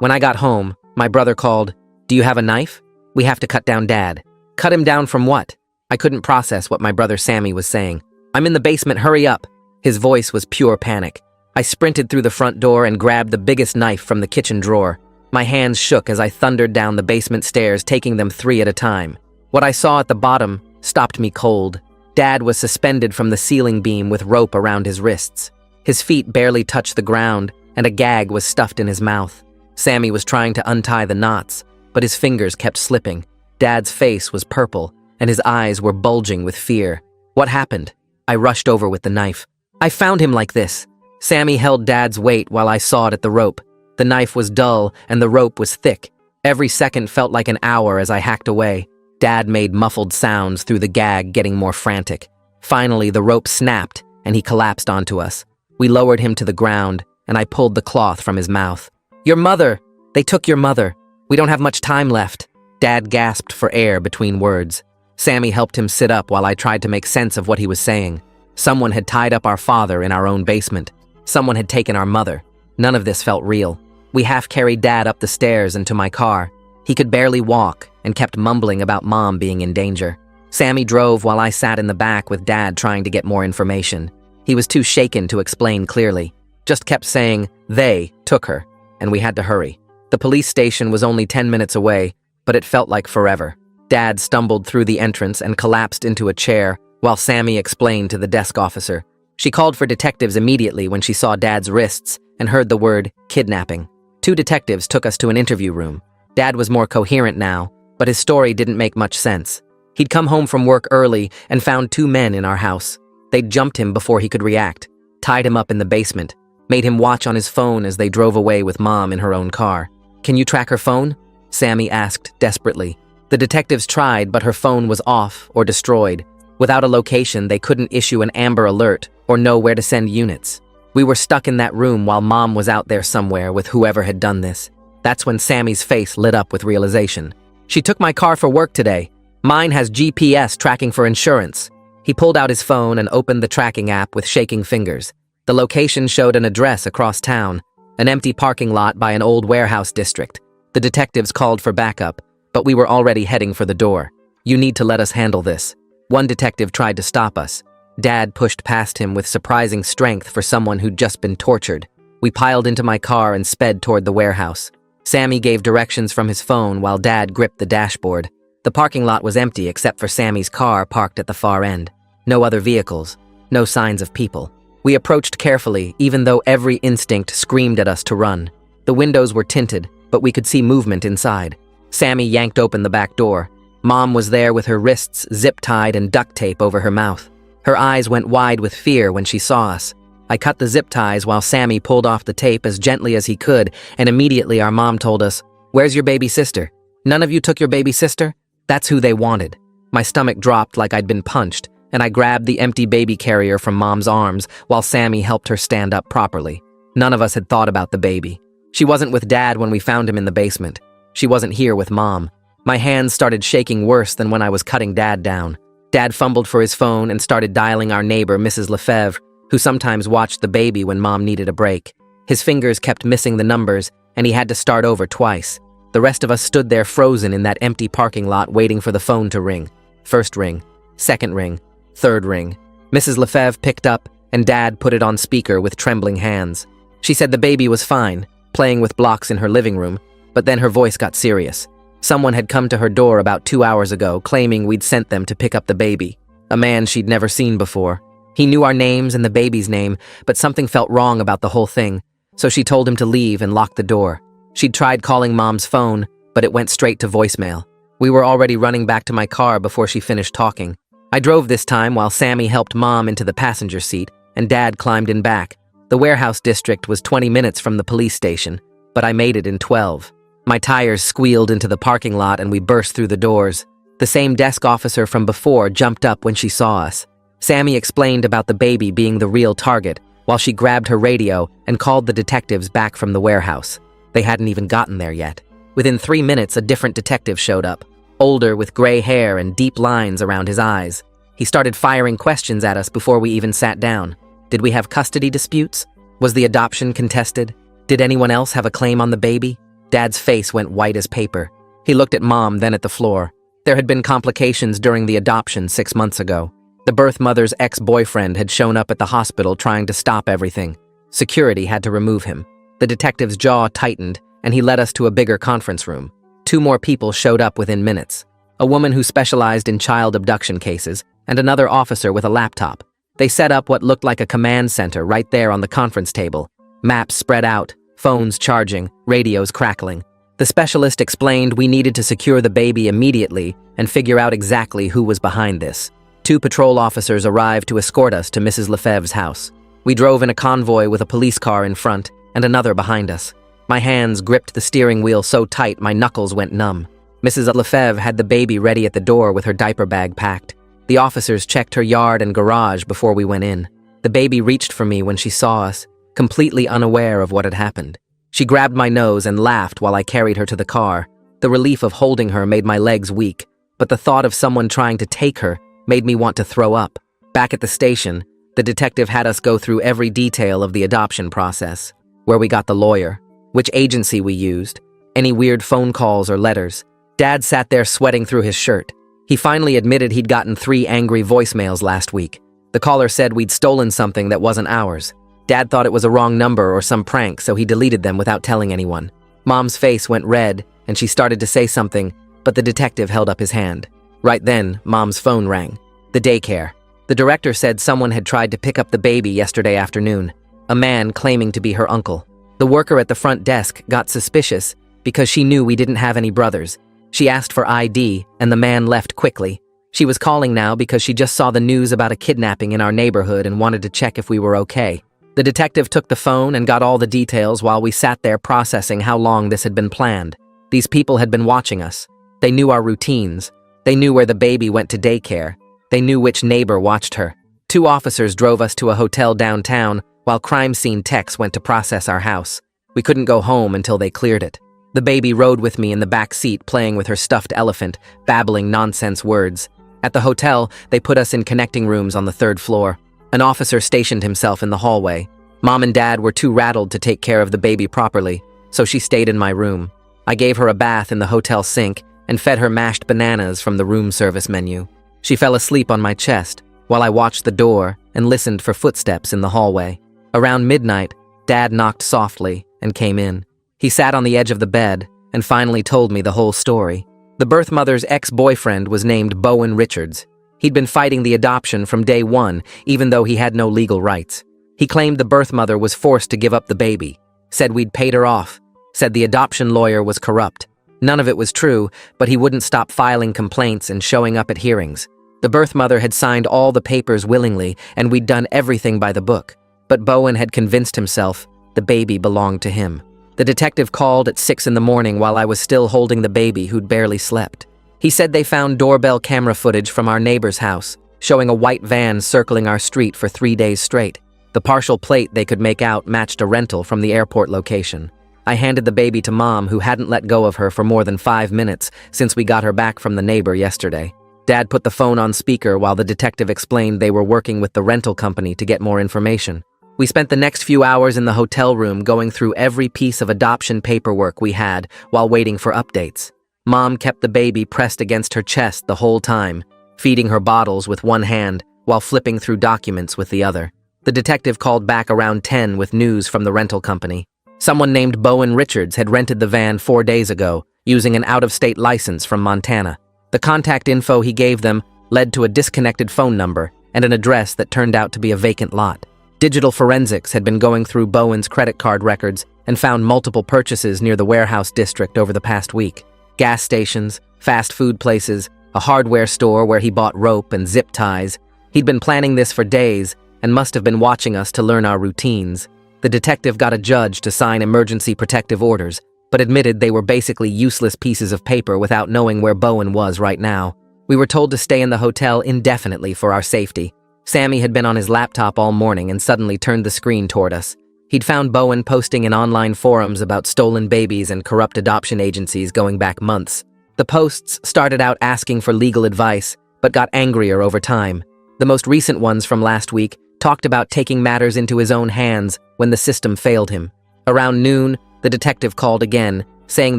When I got home, my brother called, "Do you have a knife? We have to cut down Dad." Cut him down from what? I couldn't process what my brother Sammy was saying. "I'm in the basement, hurry up." His voice was pure panic. I sprinted through the front door and grabbed the biggest knife from the kitchen drawer. My hands shook as I thundered down the basement stairs, taking them 3 at a time. What I saw at the bottom stopped me cold. Dad was suspended from the ceiling beam with rope around his wrists. His feet barely touched the ground, and a gag was stuffed in his mouth. Sammy was trying to untie the knots, but his fingers kept slipping. Dad's face was purple, and his eyes were bulging with fear. What happened? I rushed over with the knife. "I found him like this." Sammy held Dad's weight while I sawed at the rope. The knife was dull, and the rope was thick. Every second felt like an hour as I hacked away. Dad made muffled sounds through the gag, getting more frantic. Finally, the rope snapped, and he collapsed onto us. We lowered him to the ground, and I pulled the cloth from his mouth. "Your mother! They took your mother. We don't have much time left." Dad gasped for air between words. Sammy helped him sit up while I tried to make sense of what he was saying. Someone had tied up our father in our own basement. Someone had taken our mother. None of this felt real. We half-carried Dad up the stairs and to my car. He could barely walk and kept mumbling about Mom being in danger. Sammy drove while I sat in the back with Dad trying to get more information. He was too shaken to explain clearly. Just kept saying, "They took her," and we had to hurry. The police station was only 10 minutes away, but it felt like forever. Dad stumbled through the entrance and collapsed into a chair while Sammy explained to the desk officer. She called for detectives immediately when she saw Dad's wrists and heard the word kidnapping. 2 detectives took us to an interview room. Dad was more coherent now, but his story didn't make much sense. He'd come home from work early and found 2 men in our house. They'd jumped him before he could react, tied him up in the basement, made him watch on his phone as they drove away with Mom in her own car. "Can you track her phone?" Sammy asked desperately. The detectives tried, but her phone was off or destroyed. Without a location, they couldn't issue an Amber Alert or know where to send units. We were stuck in that room while Mom was out there somewhere with whoever had done this. That's when Sammy's face lit up with realization. "She took my car for work today. Mine has GPS tracking for insurance." He pulled out his phone and opened the tracking app with shaking fingers. The location showed an address across town, an empty parking lot by an old warehouse district. The detectives called for backup, but we were already heading for the door. "You need to let us handle this." One detective tried to stop us. Dad pushed past him with surprising strength for someone who'd just been tortured. We piled into my car and sped toward the warehouse. Sammy gave directions from his phone while Dad gripped the dashboard. The parking lot was empty except for Sammy's car parked at the far end. No other vehicles, no signs of people. We approached carefully, even though every instinct screamed at us to run. The windows were tinted, but we could see movement inside. Sammy yanked open the back door. Mom was there with her wrists zip-tied and duct tape over her mouth. Her eyes went wide with fear when she saw us. I cut the zip ties while Sammy pulled off the tape as gently as he could, and immediately our mom told us, "Where's your baby sister? None of you took your baby sister?" That's who they wanted. My stomach dropped like I'd been punched, and I grabbed the empty baby carrier from Mom's arms while Sammy helped her stand up properly. None of us had thought about the baby. She wasn't with Dad when we found him in the basement. She wasn't here with Mom. My hands started shaking worse than when I was cutting Dad down. Dad fumbled for his phone and started dialing our neighbor, Mrs. Lefebvre, who sometimes watched the baby when Mom needed a break. His fingers kept missing the numbers, and he had to start over twice. The rest of us stood there frozen in that empty parking lot waiting for the phone to ring. First ring, second ring, third ring. Mrs. Lefebvre picked up, and Dad put it on speaker with trembling hands. She said the baby was fine, playing with blocks in her living room, but then her voice got serious. Someone had come to her door about 2 hours ago, claiming we'd sent them to pick up the baby. A man she'd never seen before. He knew our names and the baby's name, but something felt wrong about the whole thing, so she told him to leave and lock the door. She'd tried calling Mom's phone, but it went straight to voicemail. We were already running back to my car before she finished talking. I drove this time while Sammy helped Mom into the passenger seat, and Dad climbed in back. The warehouse district was 20 minutes from the police station, but I made it in 12. My tires squealed into the parking lot and we burst through the doors. The same desk officer from before jumped up when she saw us. Sammy explained about the baby being the real target, while she grabbed her radio and called the detectives back from the warehouse. They hadn't even gotten there yet. Within 3 minutes, a different detective showed up, older with gray hair and deep lines around his eyes. He started firing questions at us before we even sat down. Did we have custody disputes? Was the adoption contested? Did anyone else have a claim on the baby? Dad's face went white as paper. He looked at Mom, then at the floor. There had been complications during the adoption 6 months ago. The birth mother's ex-boyfriend had shown up at the hospital trying to stop everything. Security had to remove him. The detective's jaw tightened, and he led us to a bigger conference room. 2 more people showed up within minutes. A woman who specialized in child abduction cases, and another officer with a laptop. They set up what looked like a command center right there on the conference table. Maps spread out, phones charging, radios crackling. The specialist explained we needed to secure the baby immediately and figure out exactly who was behind this. 2 patrol officers arrived to escort us to Mrs. Lefebvre's house. We drove in a convoy with a police car in front and another behind us. My hands gripped the steering wheel so tight my knuckles went numb. Mrs. Lefebvre had the baby ready at the door with her diaper bag packed. The officers checked her yard and garage before we went in. The baby reached for me when she saw us, completely unaware of what had happened. She grabbed my nose and laughed while I carried her to the car. The relief of holding her made my legs weak, but the thought of someone trying to take her made me want to throw up. Back at the station, the detective had us go through every detail of the adoption process. Where we got the lawyer, which agency we used, any weird phone calls or letters. Dad sat there sweating through his shirt. He finally admitted he'd gotten 3 angry voicemails last week. The caller said we'd stolen something that wasn't ours. Dad thought it was a wrong number or some prank, so he deleted them without telling anyone. Mom's face went red, and she started to say something, but the detective held up his hand. Right then, Mom's phone rang. The daycare. The director said someone had tried to pick up the baby yesterday afternoon. A man claiming to be her uncle. The worker at the front desk got suspicious because she knew we didn't have any brothers. She asked for ID, and the man left quickly. She was calling now because she just saw the news about a kidnapping in our neighborhood and wanted to check if we were okay. The detective took the phone and got all the details while we sat there processing how long this had been planned. These people had been watching us. They knew our routines. They knew where the baby went to daycare. They knew which neighbor watched her. 2 officers drove us to a hotel downtown while crime scene techs went to process our house. We couldn't go home until they cleared it. The baby rode with me in the back seat playing with her stuffed elephant, babbling nonsense words. At the hotel, they put us in connecting rooms on the 3rd floor. An officer stationed himself in the hallway. Mom and Dad were too rattled to take care of the baby properly, so she stayed in my room. I gave her a bath in the hotel sink and fed her mashed bananas from the room service menu. She fell asleep on my chest while I watched the door and listened for footsteps in the hallway. Around midnight, Dad knocked softly and came in. He sat on the edge of the bed and finally told me the whole story. The birth mother's ex-boyfriend was named Bowen Richards. He'd been fighting the adoption from day 1, even though he had no legal rights. He claimed the birth mother was forced to give up the baby, said we'd paid her off, said the adoption lawyer was corrupt. None of it was true, but he wouldn't stop filing complaints and showing up at hearings. The birth mother had signed all the papers willingly, and we'd done everything by the book. But Bowen had convinced himself the baby belonged to him. The detective called at 6 in the morning while I was still holding the baby who'd barely slept. He said they found doorbell camera footage from our neighbor's house, showing a white van circling our street for 3 days straight. The partial plate they could make out matched a rental from the airport location. I handed the baby to Mom, who hadn't let go of her for more than 5 minutes since we got her back from the neighbor yesterday. Dad put the phone on speaker while the detective explained they were working with the rental company to get more information. We spent the next few hours in the hotel room going through every piece of adoption paperwork we had while waiting for updates. Mom kept the baby pressed against her chest the whole time, feeding her bottles with one hand while flipping through documents with the other. The detective called back around 10 with news from the rental company. Someone named Bowen Richards had rented the van 4 days ago, using an out-of-state license from Montana. The contact info he gave them led to a disconnected phone number and an address that turned out to be a vacant lot. Digital forensics had been going through Bowen's credit card records and found multiple purchases near the warehouse district over the past week. Gas stations, fast food places, a hardware store where he bought rope and zip ties. He'd been planning this for days and must have been watching us to learn our routines. The detective got a judge to sign emergency protective orders, but admitted they were basically useless pieces of paper without knowing where Bowen was right now. We were told to stay in the hotel indefinitely for our safety. Sammy had been on his laptop all morning and suddenly turned the screen toward us. He'd found Bowen posting in online forums about stolen babies and corrupt adoption agencies going back months. The posts started out asking for legal advice, but got angrier over time. The most recent ones from last week talked about taking matters into his own hands when the system failed him. Around noon, The detective called again, saying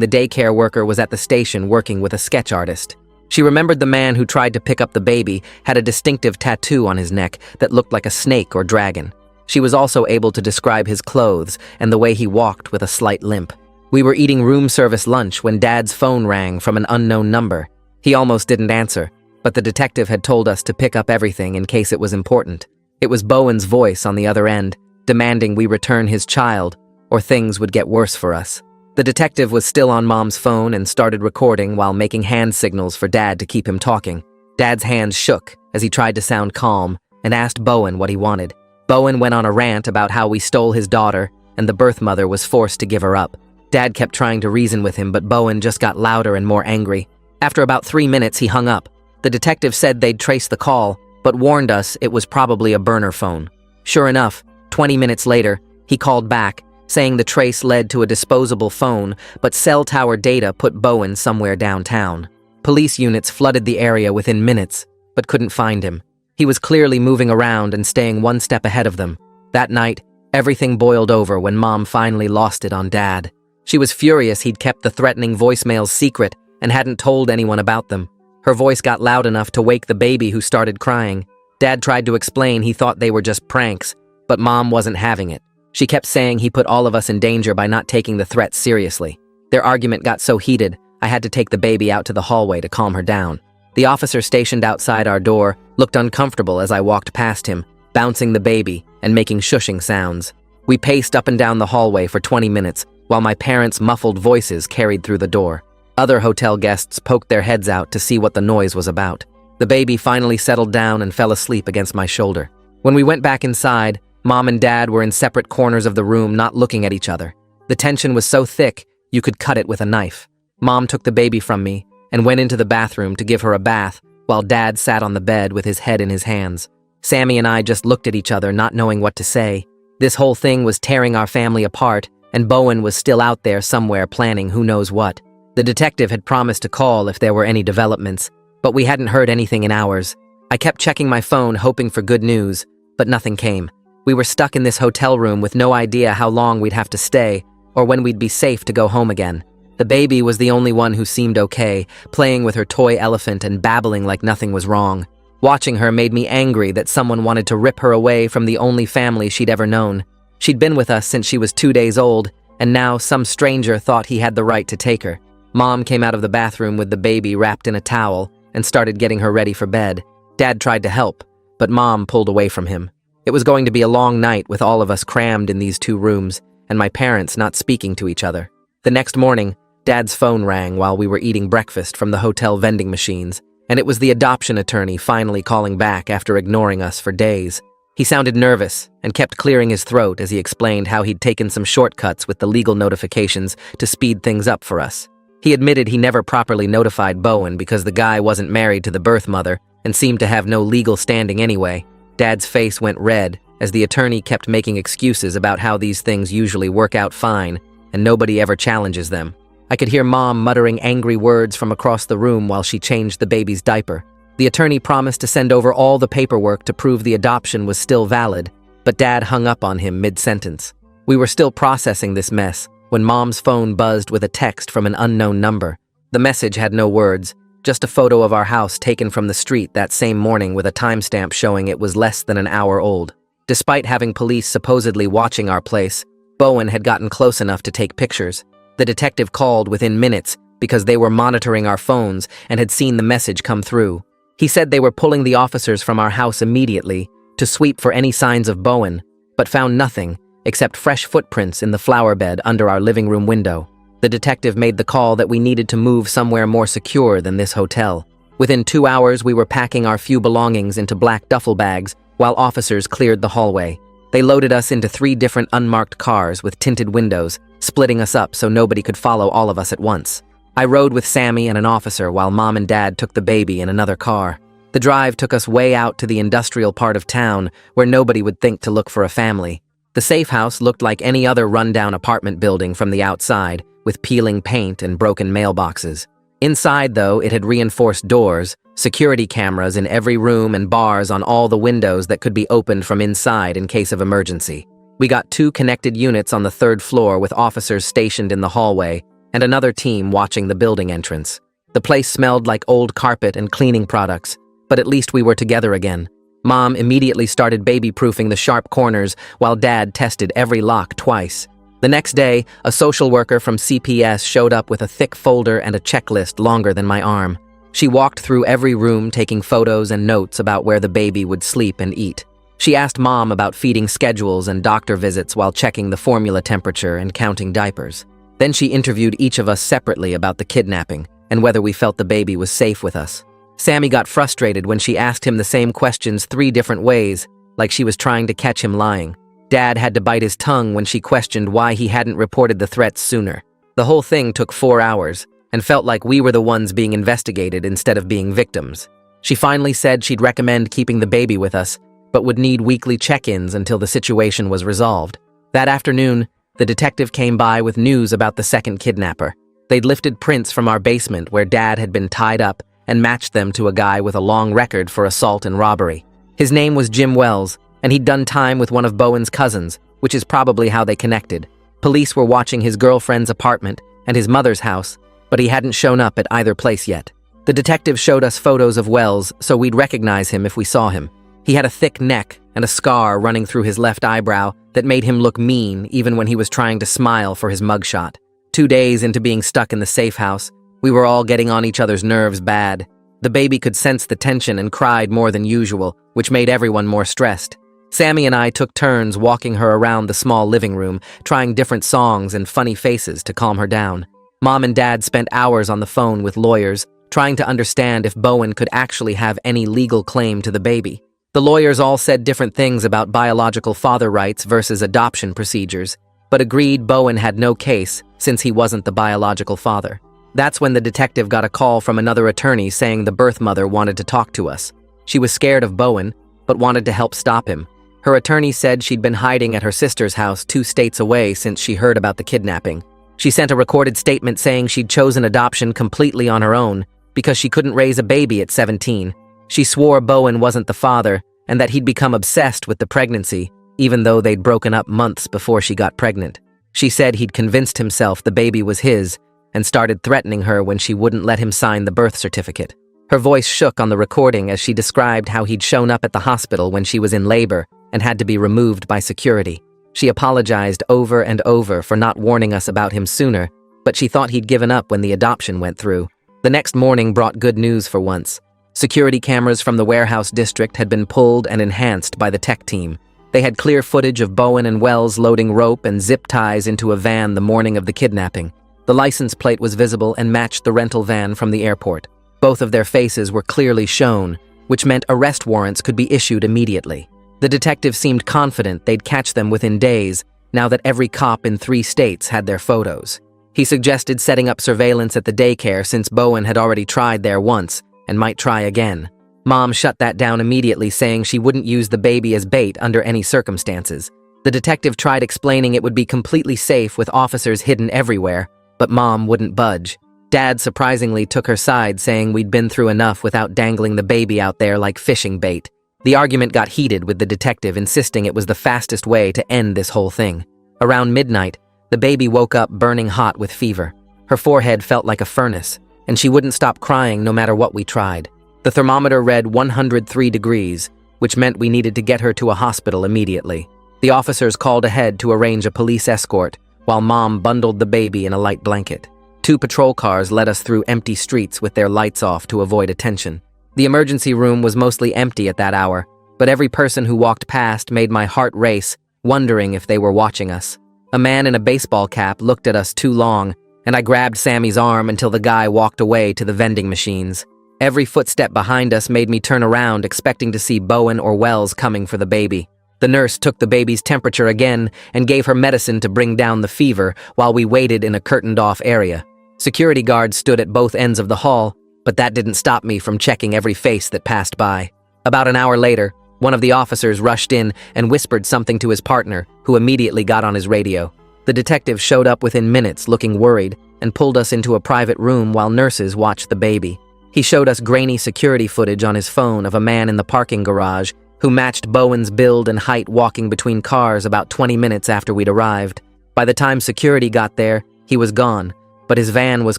the daycare worker was at the station working with a sketch artist. She remembered the man who tried to pick up the baby had a distinctive tattoo on his neck that looked like a snake or dragon. She was also able to describe his clothes and the way he walked with a slight limp. We were eating room service lunch when Dad's phone rang from an unknown number. He almost didn't answer, but the detective had told us to pick up everything in case it was important. It was Bowen's voice on the other end, demanding we return his child, or things would get worse for us. The detective was still on Mom's phone and started recording while making hand signals for Dad to keep him talking. Dad's hands shook as he tried to sound calm and asked Bowen what he wanted. Bowen went on a rant about how we stole his daughter and the birth mother was forced to give her up. Dad kept trying to reason with him, but Bowen just got louder and more angry. After about 3 minutes, he hung up. The detective said they'd trace the call, but warned us it was probably a burner phone. Sure enough, 20 minutes later, he called back, saying the trace led to a disposable phone, but cell tower data put Bowen somewhere downtown. Police units flooded the area within minutes, but couldn't find him. He was clearly moving around and staying one step ahead of them. That night, everything boiled over when Mom finally lost it on Dad. She was furious he'd kept the threatening voicemails secret and hadn't told anyone about them. Her voice got loud enough to wake the baby, who started crying. Dad tried to explain he thought they were just pranks, but Mom wasn't having it. She kept saying he put all of us in danger by not taking the threats seriously. Their argument got so heated, I had to take the baby out to the hallway to calm her down. The officer stationed outside our door looked uncomfortable as I walked past him, bouncing the baby and making shushing sounds. We paced up and down the hallway for 20 minutes while my parents' muffled voices carried through the door. Other hotel guests poked their heads out to see what the noise was about. The baby finally settled down and fell asleep against my shoulder. When we went back inside, Mom and Dad were in separate corners of the room, not looking at each other. The tension was so thick, you could cut it with a knife. Mom took the baby from me and went into the bathroom to give her a bath, while Dad sat on the bed with his head in his hands. Sammy and I just looked at each other, not knowing what to say. This whole thing was tearing our family apart, and Bowen was still out there somewhere planning who knows what. The detective had promised to call if there were any developments, but we hadn't heard anything in hours. I kept checking my phone, hoping for good news, but nothing came. We were stuck in this hotel room with no idea how long we'd have to stay, or when we'd be safe to go home again. The baby was the only one who seemed okay, playing with her toy elephant and babbling like nothing was wrong. Watching her made me angry that someone wanted to rip her away from the only family she'd ever known. She'd been with us since she was 2 days old, and now some stranger thought he had the right to take her. Mom came out of the bathroom with the baby wrapped in a towel and started getting her ready for bed. Dad tried to help, but Mom pulled away from him. It was going to be a long night with all of us crammed in these 2 rooms, and my parents not speaking to each other. The next morning, Dad's phone rang while we were eating breakfast from the hotel vending machines, and it was the adoption attorney finally calling back after ignoring us for days. He sounded nervous and kept clearing his throat as he explained how he'd taken some shortcuts with the legal notifications to speed things up for us. He admitted he never properly notified Bowen because the guy wasn't married to the birth mother and seemed to have no legal standing anyway. Dad's face went red as the attorney kept making excuses about how these things usually work out fine and nobody ever challenges them. I could hear Mom muttering angry words from across the room while she changed the baby's diaper. The attorney promised to send over all the paperwork to prove the adoption was still valid, but Dad hung up on him mid-sentence. We were still processing this mess when Mom's phone buzzed with a text from an unknown number. The message had no words, just a photo of our house taken from the street that same morning with a timestamp showing it was less than an hour old. Despite having police supposedly watching our place, Bowen had gotten close enough to take pictures. The detective called within minutes because they were monitoring our phones and had seen the message come through. He said they were pulling the officers from our house immediately to sweep for any signs of Bowen, but found nothing except fresh footprints in the flower bed under our living room window. The detective made the call that we needed to move somewhere more secure than this hotel. Within 2 hours, we were packing our few belongings into black duffel bags while officers cleared the hallway. They loaded us into 3 different unmarked cars with tinted windows, splitting us up so nobody could follow all of us at once. I rode with Sammy and an officer while Mom and Dad took the baby in another car. The drive took us way out to the industrial part of town where nobody would think to look for a family. The safe house looked like any other rundown apartment building from the outside, with peeling paint and broken mailboxes. Inside, though, it had reinforced doors, security cameras in every room and bars on all the windows that could be opened from inside in case of emergency. We got 2 connected units on the 3rd floor with officers stationed in the hallway and another team watching the building entrance. The place smelled like old carpet and cleaning products, but at least we were together again. Mom immediately started baby-proofing the sharp corners while Dad tested every lock twice. The next day, a social worker from CPS showed up with a thick folder and a checklist longer than my arm. She walked through every room taking photos and notes about where the baby would sleep and eat. She asked Mom about feeding schedules and doctor visits while checking the formula temperature and counting diapers. Then she interviewed each of us separately about the kidnapping and whether we felt the baby was safe with us. Sammy got frustrated when she asked him the same questions 3 different ways, like she was trying to catch him lying. Dad had to bite his tongue when she questioned why he hadn't reported the threats sooner. The whole thing took 4 hours and felt like we were the ones being investigated instead of being victims. She finally said she'd recommend keeping the baby with us, but would need weekly check-ins until the situation was resolved. That afternoon, the detective came by with news about the second kidnapper. They'd lifted prints from our basement where Dad had been tied up and matched them to a guy with a long record for assault and robbery. His name was Jim Wells, and he'd done time with one of Bowen's cousins, which is probably how they connected. Police were watching his girlfriend's apartment and his mother's house, but he hadn't shown up at either place yet. The detective showed us photos of Wells so we'd recognize him if we saw him. He had a thick neck and a scar running through his left eyebrow that made him look mean even when he was trying to smile for his mugshot. 2 days into being stuck in the safe house, we were all getting on each other's nerves bad. The baby could sense the tension and cried more than usual, which made everyone more stressed. Sammy and I took turns walking her around the small living room, trying different songs and funny faces to calm her down. Mom and Dad spent hours on the phone with lawyers, trying to understand if Bowen could actually have any legal claim to the baby. The lawyers all said different things about biological father rights versus adoption procedures, but agreed Bowen had no case since he wasn't the biological father. That's when the detective got a call from another attorney saying the birth mother wanted to talk to us. She was scared of Bowen, but wanted to help stop him. Her attorney said she'd been hiding at her sister's house 2 states away since she heard about the kidnapping. She sent a recorded statement saying she'd chosen adoption completely on her own because she couldn't raise a baby at 17. She swore Bowen wasn't the father and that he'd become obsessed with the pregnancy, even though they'd broken up months before she got pregnant. She said he'd convinced himself the baby was his and started threatening her when she wouldn't let him sign the birth certificate. Her voice shook on the recording as she described how he'd shown up at the hospital when she was in labor and had to be removed by security. She apologized over and over for not warning us about him sooner, but she thought he'd given up when the adoption went through. The next morning brought good news for once. Security cameras from the warehouse district had been pulled and enhanced by the tech team. They had clear footage of Bowen and Wells loading rope and zip ties into a van the morning of the kidnapping. The license plate was visible and matched the rental van from the airport. Both of their faces were clearly shown, which meant arrest warrants could be issued immediately. The detective seemed confident they'd catch them within days, now that every cop in 3 states had their photos. He suggested setting up surveillance at the daycare since Bowen had already tried there once and might try again. Mom shut that down immediately, saying she wouldn't use the baby as bait under any circumstances. The detective tried explaining it would be completely safe with officers hidden everywhere, but Mom wouldn't budge. Dad surprisingly took her side, saying we'd been through enough without dangling the baby out there like fishing bait. The argument got heated with the detective insisting it was the fastest way to end this whole thing. Around midnight, the baby woke up burning hot with fever. Her forehead felt like a furnace, and she wouldn't stop crying no matter what we tried. The thermometer read 103 degrees, which meant we needed to get her to a hospital immediately. The officers called ahead to arrange a police escort, while Mom bundled the baby in a light blanket. 2 patrol cars led us through empty streets with their lights off to avoid attention. The emergency room was mostly empty at that hour, but every person who walked past made my heart race, wondering if they were watching us. A man in a baseball cap looked at us too long, and I grabbed Sammy's arm until the guy walked away to the vending machines. Every footstep behind us made me turn around, expecting to see Bowen or Wells coming for the baby. The nurse took the baby's temperature again and gave her medicine to bring down the fever while we waited in a curtained-off area. Security guards stood at both ends of the hall, but that didn't stop me from checking every face that passed by. About an hour later, one of the officers rushed in and whispered something to his partner, who immediately got on his radio. The detective showed up within minutes, looking worried, and pulled us into a private room while nurses watched the baby. He showed us grainy security footage on his phone of a man in the parking garage who matched Bowen's build and height walking between cars about 20 minutes after we'd arrived. By the time security got there, he was gone, but his van was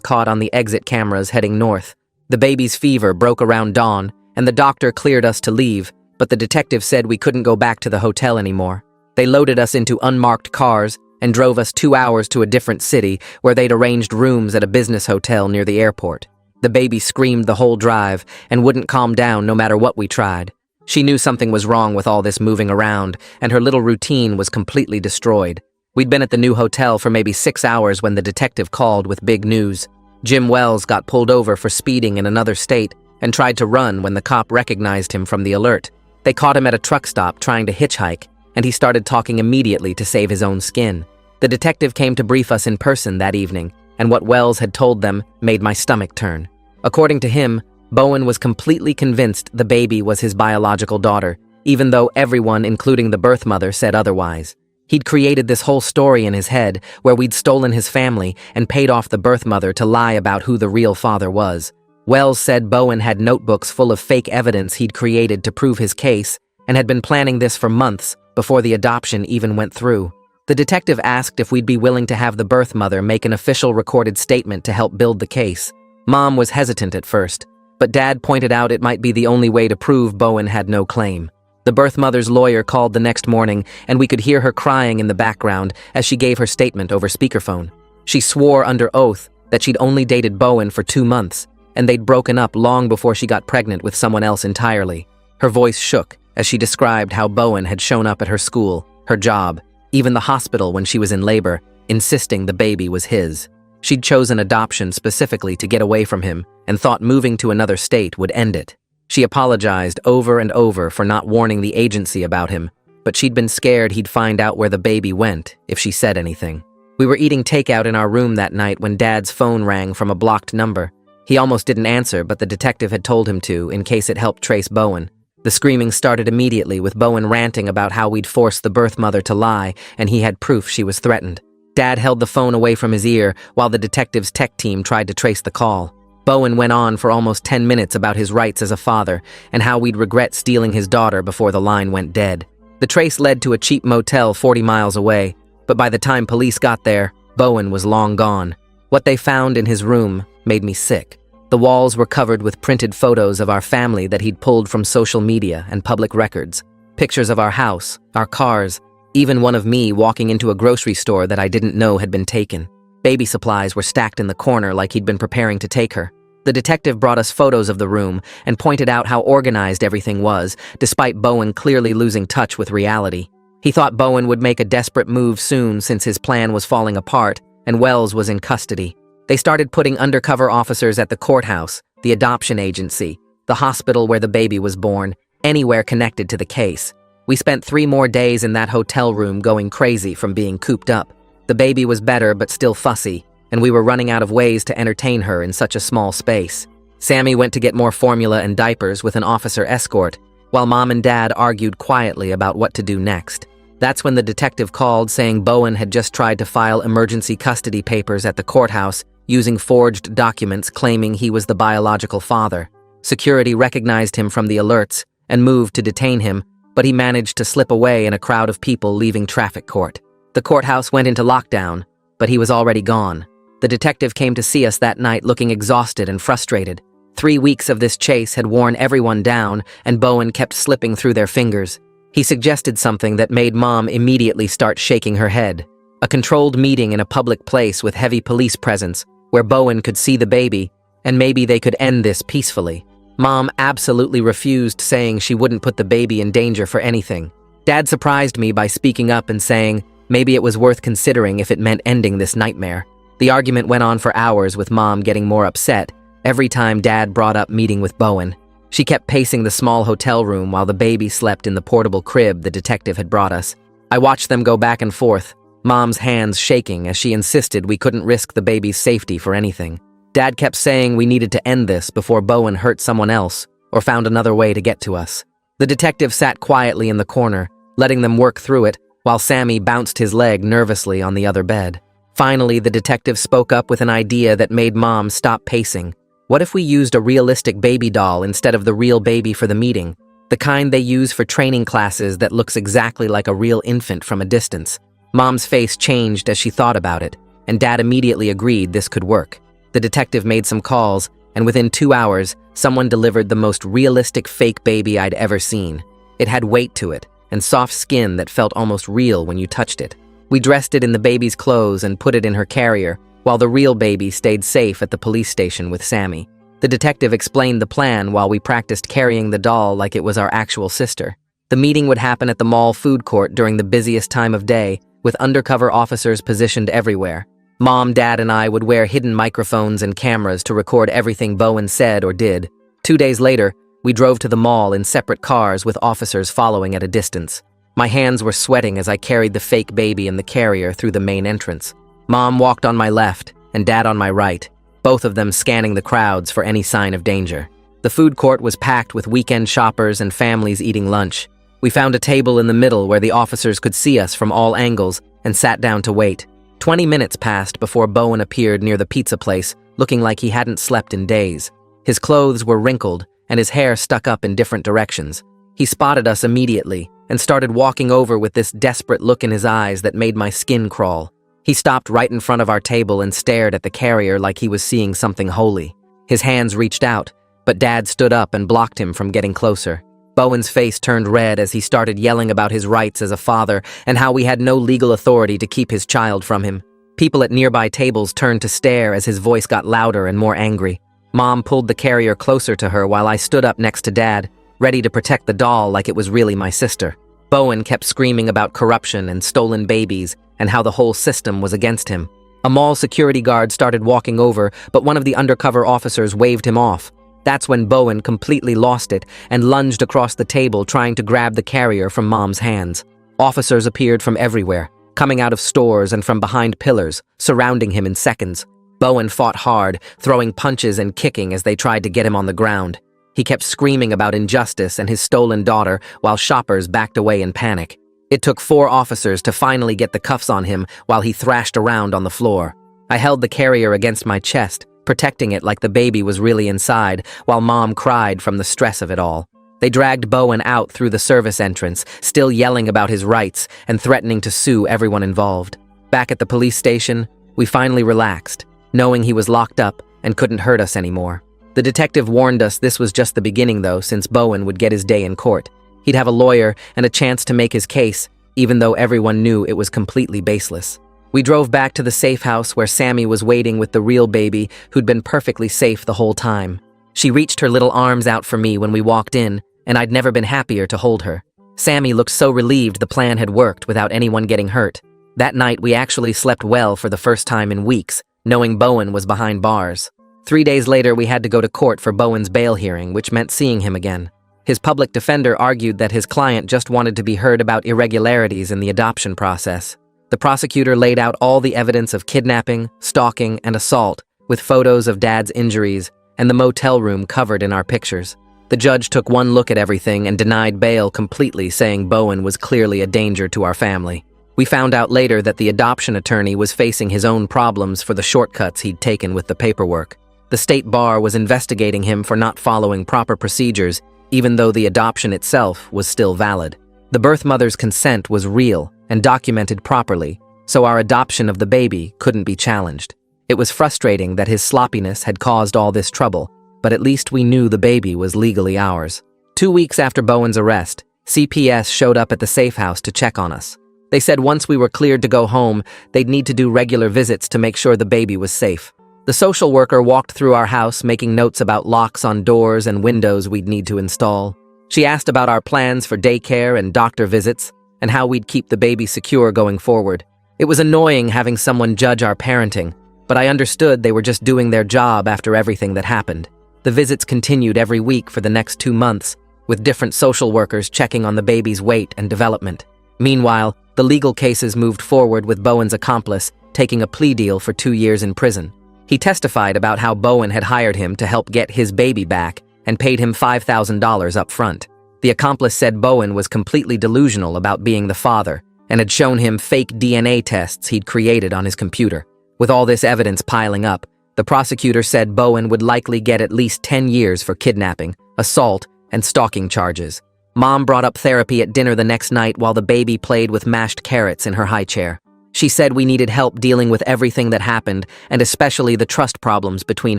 caught on the exit cameras heading north. The baby's fever broke around dawn, and the doctor cleared us to leave, but the detective said we couldn't go back to the hotel anymore. They loaded us into unmarked cars and drove us 2 hours to a different city where they'd arranged rooms at a business hotel near the airport. The baby screamed the whole drive and wouldn't calm down no matter what we tried. She knew something was wrong with all this moving around, and her little routine was completely destroyed. We'd been at the new hotel for maybe 6 hours when the detective called with big news. Jim Wells got pulled over for speeding in another state and tried to run when the cop recognized him from the alert. They caught him at a truck stop trying to hitchhike, and he started talking immediately to save his own skin. The detective came to brief us in person that evening, and what Wells had told them made my stomach turn. According to him, Bowen was completely convinced the baby was his biological daughter, even though everyone, including the birth mother, said otherwise. He'd created this whole story in his head where we'd stolen his family and paid off the birth mother to lie about who the real father was. Wells said Bowen had notebooks full of fake evidence he'd created to prove his case and had been planning this for months before the adoption even went through. The detective asked if we'd be willing to have the birth mother make an official recorded statement to help build the case. Mom was hesitant at first, but Dad pointed out it might be the only way to prove Bowen had no claim. The birth mother's lawyer called the next morning, and we could hear her crying in the background as she gave her statement over speakerphone. She swore under oath that she'd only dated Bowen for 2 months, and they'd broken up long before she got pregnant with someone else entirely. Her voice shook as she described how Bowen had shown up at her school, her job, even the hospital when she was in labor, insisting the baby was his. She'd chosen adoption specifically to get away from him and thought moving to another state would end it. She apologized over and over for not warning the agency about him, but she'd been scared he'd find out where the baby went if she said anything. We were eating takeout in our room that night when Dad's phone rang from a blocked number. He almost didn't answer, but the detective had told him to in case it helped trace Bowen. The screaming started immediately with Bowen ranting about how we'd forced the birth mother to lie and he had proof she was threatened. Dad held the phone away from his ear while the detective's tech team tried to trace the call. Bowen went on for almost 10 minutes about his rights as a father and how we'd regret stealing his daughter before the line went dead. The trace led to a cheap motel 40 miles away, but by the time police got there, Bowen was long gone. What they found in his room made me sick. The walls were covered with printed photos of our family that he'd pulled from social media and public records. Pictures of our house, our cars, even one of me walking into a grocery store that I didn't know had been taken. Baby supplies were stacked in the corner like he'd been preparing to take her. The detective brought us photos of the room and pointed out how organized everything was, despite Bowen clearly losing touch with reality. He thought Bowen would make a desperate move soon since his plan was falling apart and Wells was in custody. They started putting undercover officers at the courthouse, the adoption agency, the hospital where the baby was born, anywhere connected to the case. We spent 3 more days in that hotel room going crazy from being cooped up. The baby was better but still fussy, and we were running out of ways to entertain her in such a small space. Sammy went to get more formula and diapers with an officer escort, while Mom and Dad argued quietly about what to do next. That's when the detective called saying Bowen had just tried to file emergency custody papers at the courthouse using forged documents claiming he was the biological father. Security recognized him from the alerts and moved to detain him, but he managed to slip away in a crowd of people leaving traffic court. The courthouse went into lockdown, but he was already gone. The detective came to see us that night looking exhausted and frustrated. 3 weeks of this chase had worn everyone down, and Bowen kept slipping through their fingers. He suggested something that made Mom immediately start shaking her head. A controlled meeting in a public place with heavy police presence, where Bowen could see the baby, and maybe they could end this peacefully. Mom absolutely refused, saying she wouldn't put the baby in danger for anything. Dad surprised me by speaking up and saying maybe it was worth considering if it meant ending this nightmare. The argument went on for hours with Mom getting more upset every time Dad brought up meeting with Bowen. She kept pacing the small hotel room while the baby slept in the portable crib the detective had brought us. I watched them go back and forth, Mom's hands shaking as she insisted we couldn't risk the baby's safety for anything. Dad kept saying we needed to end this before Bowen hurt someone else or found another way to get to us. The detective sat quietly in the corner, letting them work through it, while Sammy bounced his leg nervously on the other bed. Finally, the detective spoke up with an idea that made Mom stop pacing. What if we used a realistic baby doll instead of the real baby for the meeting? the kind they use for training classes that looks exactly like a real infant from a distance. Mom's face changed as she thought about it, and Dad immediately agreed this could work. The detective made some calls, and within 2 hours, someone delivered the most realistic fake baby I'd ever seen. It had weight to it, and soft skin that felt almost real when you touched it. We dressed it in the baby's clothes and put it in her carrier, while the real baby stayed safe at the police station with Sammy. The detective explained the plan while we practiced carrying the doll like it was our actual sister. The meeting would happen at the mall food court during the busiest time of day, with undercover officers positioned everywhere. Mom, Dad, and I would wear hidden microphones and cameras to record everything Bowen said or did. 2 days later, we drove to the mall in separate cars with officers following at a distance. My hands were sweating as I carried the fake baby in the carrier through the main entrance. Mom walked on my left and Dad on my right, both of them scanning the crowds for any sign of danger. The food court was packed with weekend shoppers and families eating lunch. We found a table in the middle where the officers could see us from all angles and sat down to wait. 20 minutes passed before Bowen appeared near the pizza place, looking like he hadn't slept in days. His clothes were wrinkled and his hair stuck up in different directions. He spotted us immediately and started walking over with this desperate look in his eyes that made my skin crawl. He stopped right in front of our table and stared at the carrier like he was seeing something holy. His hands reached out, but Dad stood up and blocked him from getting closer. Bowen's face turned red as he started yelling about his rights as a father and how we had no legal authority to keep his child from him. People at nearby tables turned to stare as his voice got louder and more angry. Mom pulled the carrier closer to her while I stood up next to Dad, ready to protect the doll like it was really my sister. Bowen kept screaming about corruption and stolen babies and how the whole system was against him. A mall security guard started walking over, but one of the undercover officers waved him off. That's when Bowen completely lost it and lunged across the table trying to grab the carrier from Mom's hands. Officers appeared from everywhere, coming out of stores and from behind pillars, surrounding him in seconds. Bowen fought hard, throwing punches and kicking as they tried to get him on the ground. He kept screaming about injustice and his stolen daughter while shoppers backed away in panic. It took 4 officers to finally get the cuffs on him while he thrashed around on the floor. I held the carrier against my chest, protecting it like the baby was really inside, while Mom cried from the stress of it all. They dragged Bowen out through the service entrance, still yelling about his rights and threatening to sue everyone involved. Back at the police station, we finally relaxed, knowing he was locked up and couldn't hurt us anymore. The detective warned us this was just the beginning though, since Bowen would get his day in court. He'd have a lawyer and a chance to make his case, even though everyone knew it was completely baseless. We drove back to the safe house where Sammy was waiting with the real baby who'd been perfectly safe the whole time. She reached her little arms out for me when we walked in, and I'd never been happier to hold her. Sammy looked so relieved the plan had worked without anyone getting hurt. That night we actually slept well for the first time in weeks, knowing Bowen was behind bars. 3 days later we had to go to court for Bowen's bail hearing, which meant seeing him again. His public defender argued that his client just wanted to be heard about irregularities in the adoption process. The prosecutor laid out all the evidence of kidnapping, stalking, and assault, with photos of Dad's injuries and the motel room covered in our pictures. The judge took one look at everything and denied bail completely, saying Bowen was clearly a danger to our family. We found out later that the adoption attorney was facing his own problems for the shortcuts he'd taken with the paperwork. The state bar was investigating him for not following proper procedures, even though the adoption itself was still valid. The birth mother's consent was real and documented properly, so our adoption of the baby couldn't be challenged. It was frustrating that his sloppiness had caused all this trouble, but at least we knew the baby was legally ours. 2 weeks after Bowen's arrest, CPS showed up at the safe house to check on us. They said once we were cleared to go home, they'd need to do regular visits to make sure the baby was safe. The social worker walked through our house making notes about locks on doors and windows we'd need to install. She asked about our plans for daycare and doctor visits, and how we'd keep the baby secure going forward. It was annoying having someone judge our parenting, but I understood they were just doing their job after everything that happened. The visits continued every week for the next 2 months, with different social workers checking on the baby's weight and development. Meanwhile, the legal cases moved forward with Bowen's accomplice taking a plea deal for 2 years in prison. He testified about how Bowen had hired him to help get his baby back and paid him $5,000 up front. The accomplice said Bowen was completely delusional about being the father and had shown him fake DNA tests he'd created on his computer. With all this evidence piling up, the prosecutor said Bowen would likely get at least 10 years for kidnapping, assault, and stalking charges. Mom brought up therapy at dinner the next night while the baby played with mashed carrots in her high chair. She said we needed help dealing with everything that happened, and especially the trust problems between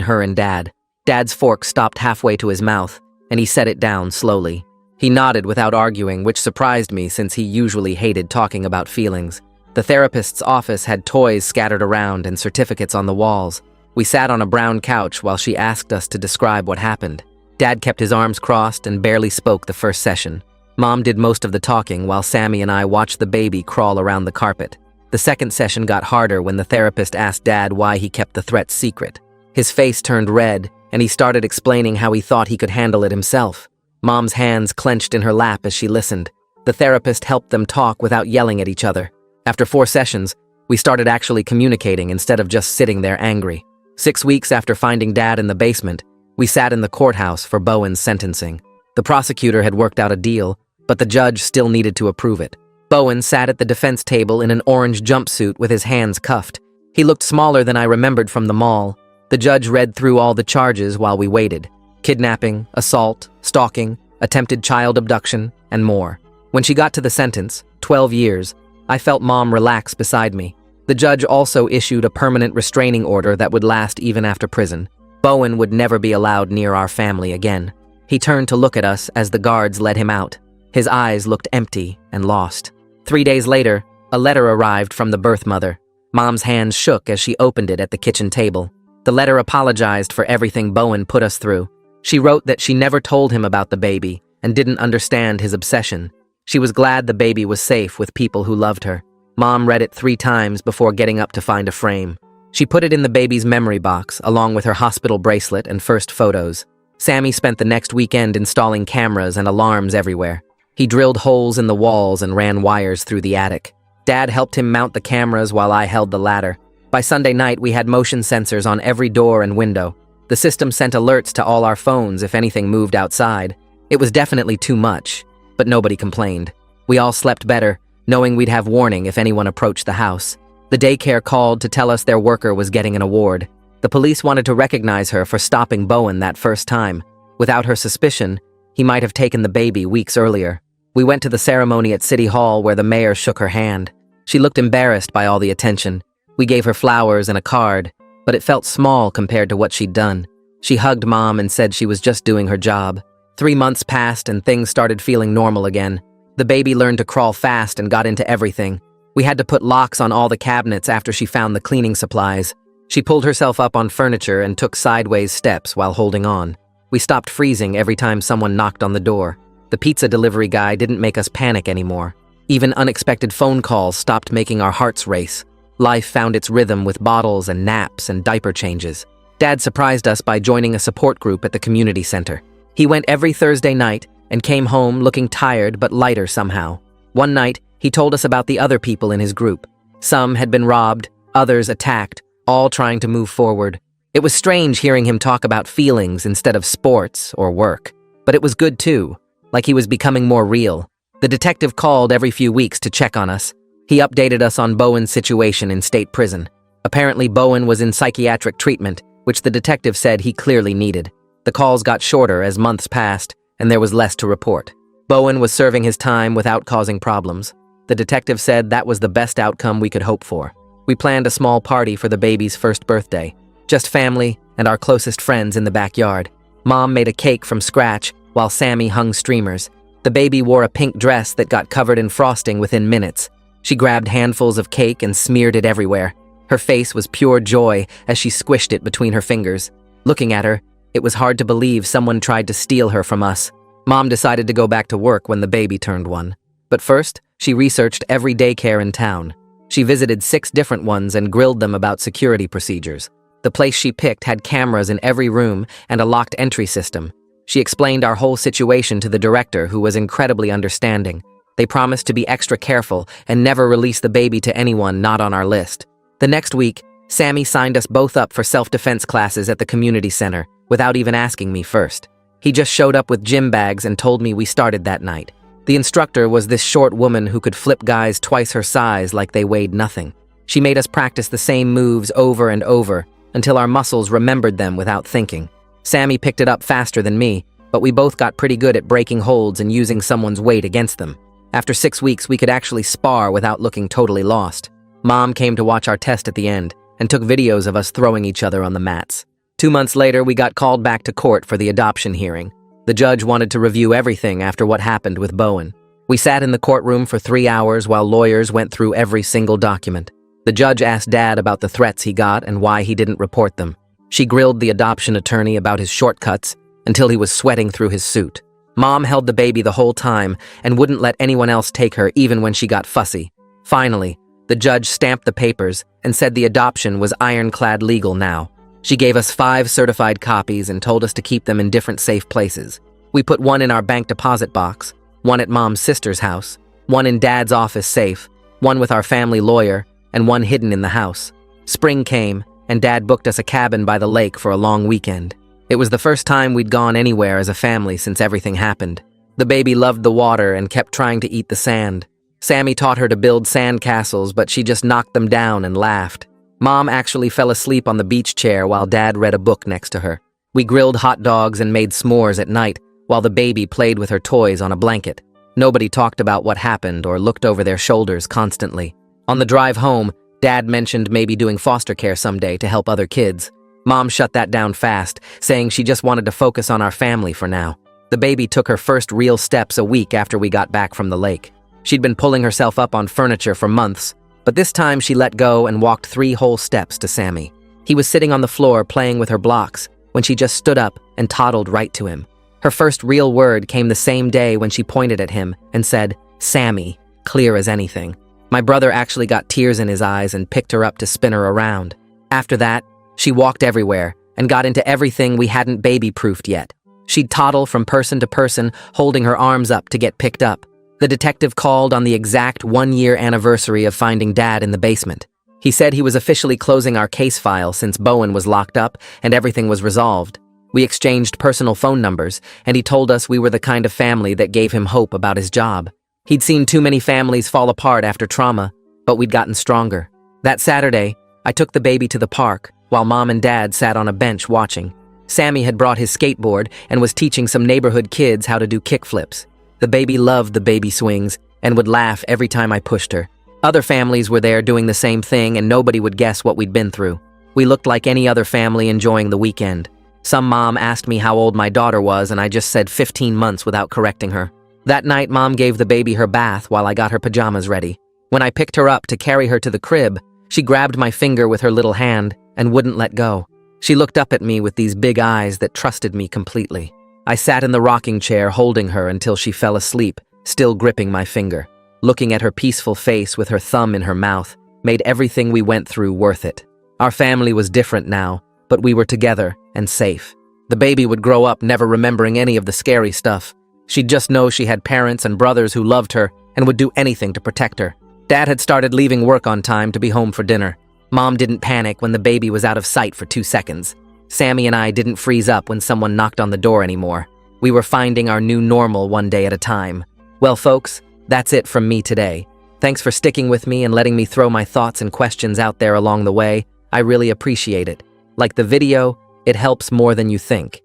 her and Dad. Dad's fork stopped halfway to his mouth, and he set it down slowly. He nodded without arguing, which surprised me since he usually hated talking about feelings. The therapist's office had toys scattered around and certificates on the walls. We sat on a brown couch while she asked us to describe what happened. Dad kept his arms crossed and barely spoke the first session. Mom did most of the talking while Sammy and I watched the baby crawl around the carpet. The second session got harder when the therapist asked Dad why he kept the threat secret. His face turned red, and he started explaining how he thought he could handle it himself. Mom's hands clenched in her lap as she listened. The therapist helped them talk without yelling at each other. After 4 sessions, we started actually communicating instead of just sitting there angry. 6 weeks after finding Dad in the basement, we sat in the courthouse for Bowen's sentencing. The prosecutor had worked out a deal, but the judge still needed to approve it. Bowen sat at the defense table in an orange jumpsuit with his hands cuffed. He looked smaller than I remembered from the mall. The judge read through all the charges while we waited: kidnapping, assault, stalking, attempted child abduction, and more. When she got to the sentence, 12 years, I felt Mom relax beside me. The judge also issued a permanent restraining order that would last even after prison. Bowen would never be allowed near our family again. He turned to look at us as the guards led him out. His eyes looked empty and lost. 3 days later, a letter arrived from the birth mother. Mom's hands shook as she opened it at the kitchen table. The letter apologized for everything Bowen put us through. She wrote that she never told him about the baby and didn't understand his obsession. She was glad the baby was safe with people who loved her. Mom read it 3 times before getting up to find a frame. She put it in the baby's memory box, along with her hospital bracelet and first photos. Sammy spent the next weekend installing cameras and alarms everywhere. He drilled holes in the walls and ran wires through the attic. Dad helped him mount the cameras while I held the ladder. By Sunday night, we had motion sensors on every door and window. The system sent alerts to all our phones if anything moved outside. It was definitely too much, but nobody complained. We all slept better, knowing we'd have warning if anyone approached the house. The daycare called to tell us their worker was getting an award. The police wanted to recognize her for stopping Bowen that first time. Without her suspicion, he might have taken the baby weeks earlier. We went to the ceremony at City Hall where the mayor shook her hand. She looked embarrassed by all the attention. We gave her flowers and a card, but it felt small compared to what she'd done. She hugged Mom and said she was just doing her job. 3 months passed and things started feeling normal again. The baby learned to crawl fast and got into everything. We had to put locks on all the cabinets after she found the cleaning supplies. She pulled herself up on furniture and took sideways steps while holding on. We stopped freezing every time someone knocked on the door. The pizza delivery guy didn't make us panic anymore. Even unexpected phone calls stopped making our hearts race. Life found its rhythm with bottles and naps and diaper changes. Dad surprised us by joining a support group at the community center. He went every Thursday night and came home looking tired but lighter somehow. One night, he told us about the other people in his group. Some had been robbed, others attacked, all trying to move forward. It was strange hearing him talk about feelings instead of sports or work. But it was good too, like he was becoming more real. The detective called every few weeks to check on us. He updated us on Bowen's situation in state prison. Apparently Bowen was in psychiatric treatment, which the detective said he clearly needed. The calls got shorter as months passed, and there was less to report. Bowen was serving his time without causing problems. The detective said that was the best outcome we could hope for. We planned a small party for the baby's first birthday. Just family and our closest friends in the backyard. Mom made a cake from scratch while Sammy hung streamers. The baby wore a pink dress that got covered in frosting within minutes. She grabbed handfuls of cake and smeared it everywhere. Her face was pure joy as she squished it between her fingers. Looking at her, it was hard to believe someone tried to steal her from us. Mom decided to go back to work when the baby turned 1. But first, she researched every daycare in town. She visited 6 different ones and grilled them about security procedures. The place she picked had cameras in every room and a locked entry system. She explained our whole situation to the director, who was incredibly understanding. They promised to be extra careful and never release the baby to anyone not on our list. The next week, Sammy signed us both up for self-defense classes at the community center without even asking me first. He just showed up with gym bags and told me we started that night. The instructor was this short woman who could flip guys twice her size like they weighed nothing. She made us practice the same moves over and over until our muscles remembered them without thinking. Sammy picked it up faster than me, but we both got pretty good at breaking holds and using someone's weight against them. After 6 weeks, we could actually spar without looking totally lost. Mom came to watch our test at the end and took videos of us throwing each other on the mats. 2 months later, we got called back to court for the adoption hearing. The judge wanted to review everything after what happened with Bowen. We sat in the courtroom for 3 hours while lawyers went through every single document. The judge asked Dad about the threats he got and why he didn't report them. She grilled the adoption attorney about his shortcuts until he was sweating through his suit. Mom held the baby the whole time and wouldn't let anyone else take her even when she got fussy. Finally, the judge stamped the papers and said the adoption was ironclad legal now. She gave us 5 certified copies and told us to keep them in different safe places. We put one in our bank deposit box, one at Mom's sister's house, one in Dad's office safe, one with our family lawyer, and one hidden in the house. Spring came, and Dad booked us a cabin by the lake for a long weekend. It was the first time we'd gone anywhere as a family since everything happened. The baby loved the water and kept trying to eat the sand. Sammy taught her to build sand castles, but she just knocked them down and laughed. Mom actually fell asleep on the beach chair while Dad read a book next to her. We grilled hot dogs and made s'mores at night while the baby played with her toys on a blanket. Nobody talked about what happened or looked over their shoulders constantly. On the drive home, Dad mentioned maybe doing foster care someday to help other kids. Mom shut that down fast, saying she just wanted to focus on our family for now. The baby took her first real steps a week after we got back from the lake. She'd been pulling herself up on furniture for months, but this time she let go and walked 3 whole steps to Sammy. He was sitting on the floor playing with her blocks when she just stood up and toddled right to him. Her first real word came the same day when she pointed at him and said, "Sammy," clear as anything. My brother actually got tears in his eyes and picked her up to spin her around. After that, she walked everywhere and got into everything we hadn't baby-proofed yet. She'd toddle from person to person, holding her arms up to get picked up. The detective called on the exact 1-year anniversary of finding Dad in the basement. He said he was officially closing our case file since Bowen was locked up and everything was resolved. We exchanged personal phone numbers, and he told us we were the kind of family that gave him hope about his job. He'd seen too many families fall apart after trauma, but we'd gotten stronger. That Saturday, I took the baby to the park, while Mom and Dad sat on a bench watching. Sammy had brought his skateboard and was teaching some neighborhood kids how to do kickflips. The baby loved the baby swings and would laugh every time I pushed her. Other families were there doing the same thing, and nobody would guess what we'd been through. We looked like any other family enjoying the weekend. Some mom asked me how old my daughter was, and I just said 15 months without correcting her. That night, Mom gave the baby her bath while I got her pajamas ready. When I picked her up to carry her to the crib, she grabbed my finger with her little hand and wouldn't let go. She looked up at me with these big eyes that trusted me completely. I sat in the rocking chair holding her until she fell asleep, still gripping my finger. Looking at her peaceful face with her thumb in her mouth made everything we went through worth it. Our family was different now, but we were together and safe. The baby would grow up never remembering any of the scary stuff. She'd just know she had parents and brothers who loved her and would do anything to protect her. Dad had started leaving work on time to be home for dinner. Mom didn't panic when the baby was out of sight for 2 seconds. Sammy and I didn't freeze up when someone knocked on the door anymore. We were finding our new normal one day at a time. Well, folks, that's it from me today. Thanks for sticking with me and letting me throw my thoughts and questions out there along the way. I really appreciate it. Like the video, it helps more than you think.